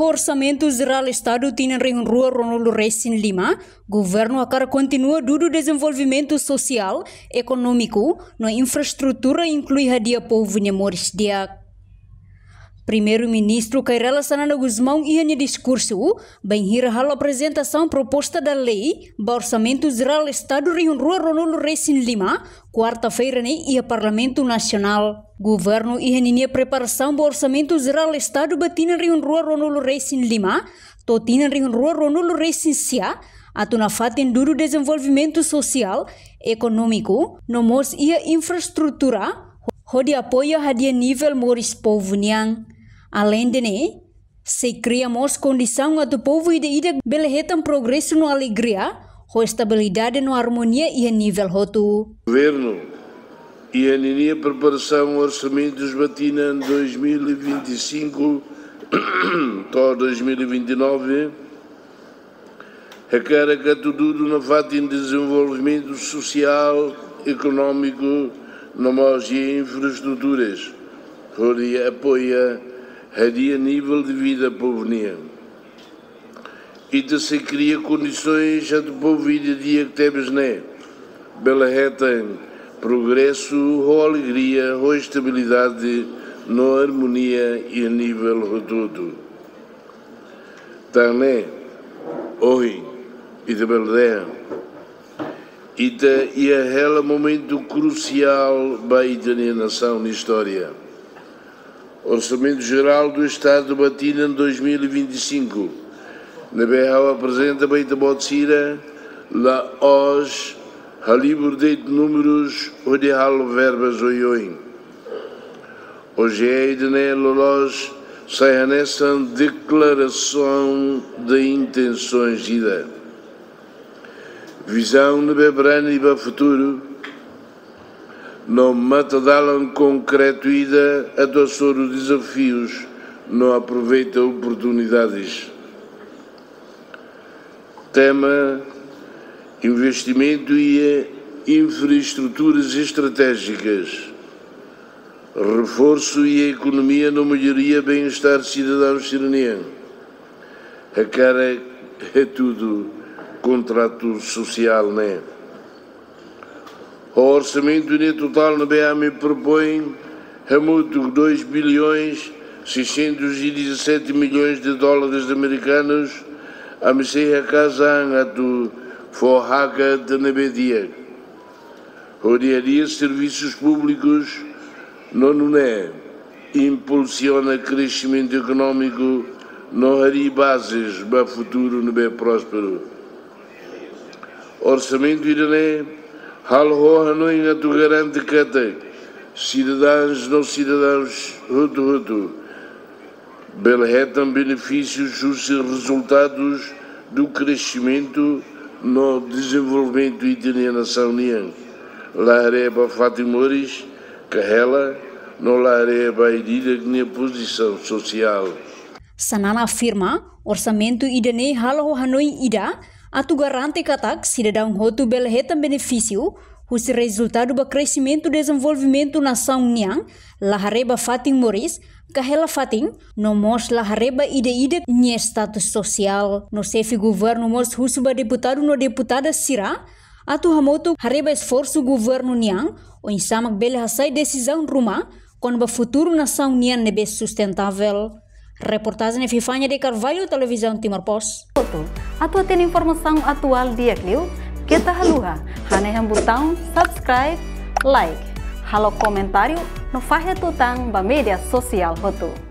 Orçamento Geral Estado tinha rua Ronaldo Recém Lima, governo agora continua do desenvolvimento social, econômico, na infraestrutura inclui hadia povo Moris dia. Primeiro-ministro Cairela Sanana Guzmão ia discurso, bem a apresentação proposta da lei, do Orçamento Geral Estado rua Ronaldo Recém Lima, quarta-feira ia Parlamento Nacional. Governo ia preparação do Orçamento Geral Estado batina rua Ronaldo Recém Lima, totina rua Ronaldo Recém Sia, atuna fatem do desenvolvimento social, econômico, nomos ia infraestrutura, onde apoia hadia nível moris povo niang. Além de se criamos condição a do povo ida belehetam progresso no alegria, com estabilidade no harmonia e a nível roto. Governo e a preparação orçamentos batina 2025 até 2029, a cara que tudo na fatem desenvolvimento social, econômico, nomos e infraestruturas, onde apoia a nível de vida povonia. E se cria condições a do povo vida dia que temos bela reta, progresso, ou alegria, ou estabilidade, no harmonia e a nível todo. Também, hoje, e de beleza, e é momento crucial para a nação na história. Orçamento Geral do Estado batina em 2025. Na BR apresenta bem a botsira, lá hoje, a liberdade de números, onde há verbas oioin. Hoje é de nós, sai nessa declaração de intenções de ideia. Visão de bebrana e para futuro, não matadalam concreto ida a doçor os desafios, não aproveita oportunidades. Tema, investimento e infraestruturas estratégicas, reforço e a economia na melhoria bem-estar cidadãos cidadania. A cara é tudo contrato social, né? O orçamento total na BA propõe a mútuo 2 bilhões 617 milhões de dólares americanos a mexer a casa a do forraca de nebedia. O dia a dia serviços públicos não é impulsiona crescimento econômico, não haria bases para o futuro no bem próspero. Orçamento irané Halho Hanoi tu garante que cidadãos não cidadãos ruto belehetam benefícios os resultados do crescimento no desenvolvimento da nação nian. Lá areba Fatimoris que ela não lá areba idida que a posição social. Sanana afirma orçamento idane Halho Hanoi ida atu garante katak cidadão roto belehetam benefício os resultado do crescimento e desenvolvimento nação niang la hareba fatin moris kahela fatin no mos la hareba ide ni status social no sefi governo mos husuba deputado no deputada sira atu hamoto hareba esforço governo niang o insamak bele hasai decisão ruma con ba futuro nação niang nebe sustentável. Reportagem Epifânia de Carvalho, Televisão Timor-Post. Atau tem informação atual dia Clio, kita haluha, haneham botão subscribe, like, halo comentário no faixa tutang ba media social hotu.